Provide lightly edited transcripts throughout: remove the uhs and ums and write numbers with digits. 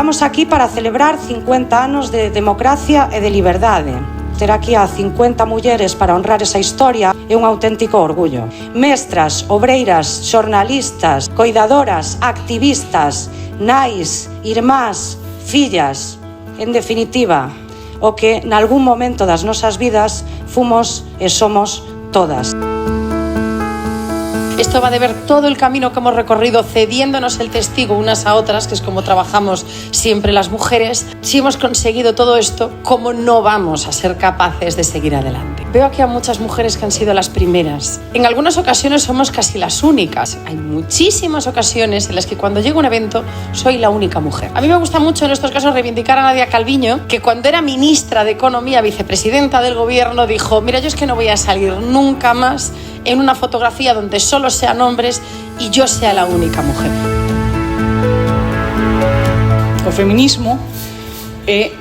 Estamos aquí para celebrar 50 anos de democracia e de liberdade. Ter aquí a 50 mulleres para honrar esa historia é un auténtico orgullo. Mestras, obreiras, xornalistas, coidadoras, activistas, nais, irmás, fillas, en definitiva, o que nalgún momento das nosas vidas fomos e somos todas. Esto va de ver todo el camino que hemos recorrido cediéndonos el testigo unas a otras, que es como trabajamos siempre las mujeres. Si hemos conseguido todo esto, ¿cómo no vamos a ser capaces de seguir adelante? Veo aquí a muchas mujeres que han sido las primeras. En algunas ocasiones somos casi las únicas. Hay muchísimas ocasiones en las que cuando llega un evento soy la única mujer. A mí me gusta mucho en estos casos reivindicar a Nadia Calviño, que cuando era ministra de Economía, vicepresidenta del gobierno, dijo: mira, yo es que no voy a salir nunca más en una fotografía donde solo sean hombres y yo sea la única mujer. O feminismo é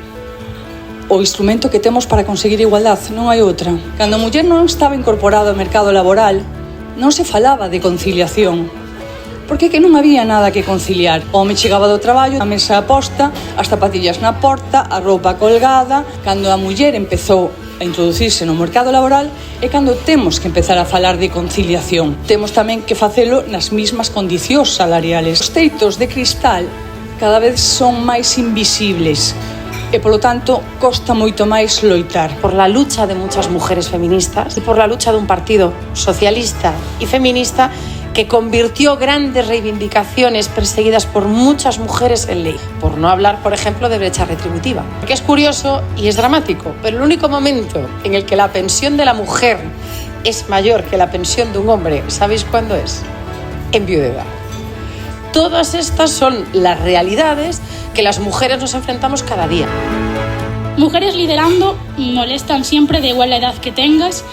o instrumento que temos para conseguir igualdade, non hai outra. Cando a muller non estaba incorporada ao mercado laboral, non se falaba de conciliación, porque que non había nada que conciliar. O home chegaba do traballo, a mesa posta, as zapatillas na porta, a roupa colgada. Cando a muller empezou a introducirse no mercado laboral é cando temos que empezar a falar de conciliación. Temos tamén que facelo nas mismas condicións salariales. Os teitos de cristal cada vez son máis invisibles e, polo tanto, costa moito máis loitar. Por la lucha de muchas mujeres feministas y por la lucha de un partido socialista y feminista que convirtió grandes reivindicaciones perseguidas por muchas mujeres en ley. Por no hablar, por ejemplo, de brecha retributiva. Porque es curioso y es dramático, pero el único momento en el que la pensión de la mujer es mayor que la pensión de un hombre, ¿sabéis cuándo es? En viudedad. Todas estas son las realidades que las mujeres nos enfrentamos cada día. Mujeres liderando molestan siempre, da igual la edad que tengas,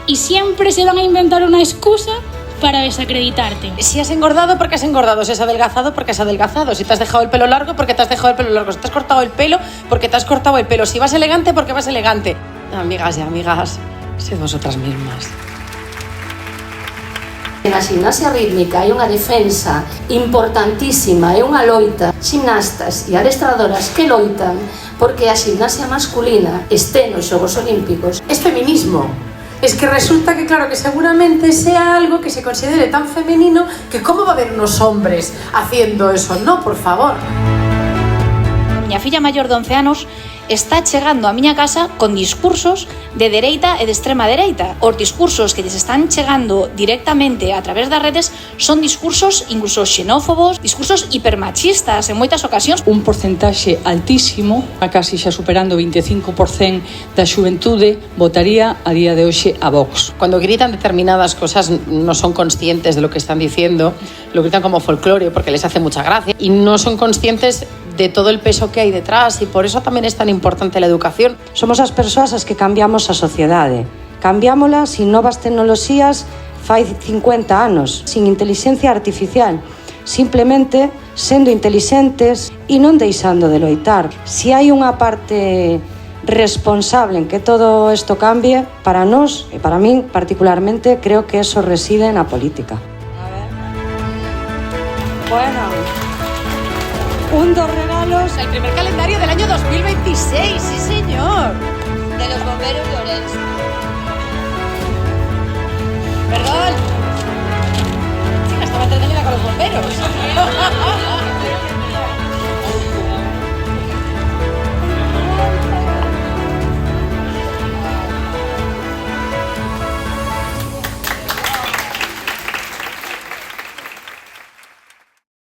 y siempre se van a inventar una excusa para desacreditarte. Si has engordado, porque has engordado. Si has adelgazado, porque has adelgazado. Si te has dejado el pelo largo, porque te has dejado el pelo largo. Si te has cortado el pelo, porque te has cortado el pelo. Si vas elegante, porque vas elegante. Amigas y amigas, sed vosotras mismas. Na gimnasia rítmica hai unha defensa importantísima, é unha loita. Gimnastas e adestradoras que loitan porque a gimnasia masculina este nos Xogos Olímpicos. Es feminismo. Es que resulta que, claro, que seguramente sea algo que se considere tan femenino que ¿cómo va a haber unos hombres haciendo eso? No, por favor. Miña filla maior de 11 anos está chegando a miña casa con discursos de dereita e de extrema dereita. Os discursos que lles están chegando directamente a través das redes son discursos incluso xenófobos, discursos hipermachistas en moitas ocasións. Un porcentaxe altísimo, a casi xa superando o 25% da xuventude, votaría a día de hoxe a Vox. Cuando gritan determinadas cosas no son conscientes de lo que están diciendo, lo gritan como folclore porque les hace mucha gracia y no son conscientes de todo el peso que hai detrás, e por eso tamén é tan importante la educación. Somos as persoas as que cambiamos a sociedade. Cambiámola sin novas tecnoloxías fai 50 anos, sin inteligencia artificial, simplemente sendo inteligentes e non deixando de loitar. Si hai unha parte responsable en que todo isto cambie, para nós e para min particularmente, creo que eso reside na política. A ver. Bueno, un dos regalos. El primer calendario del año 2026, sí señor. De los bomberos de Orense. Perdón.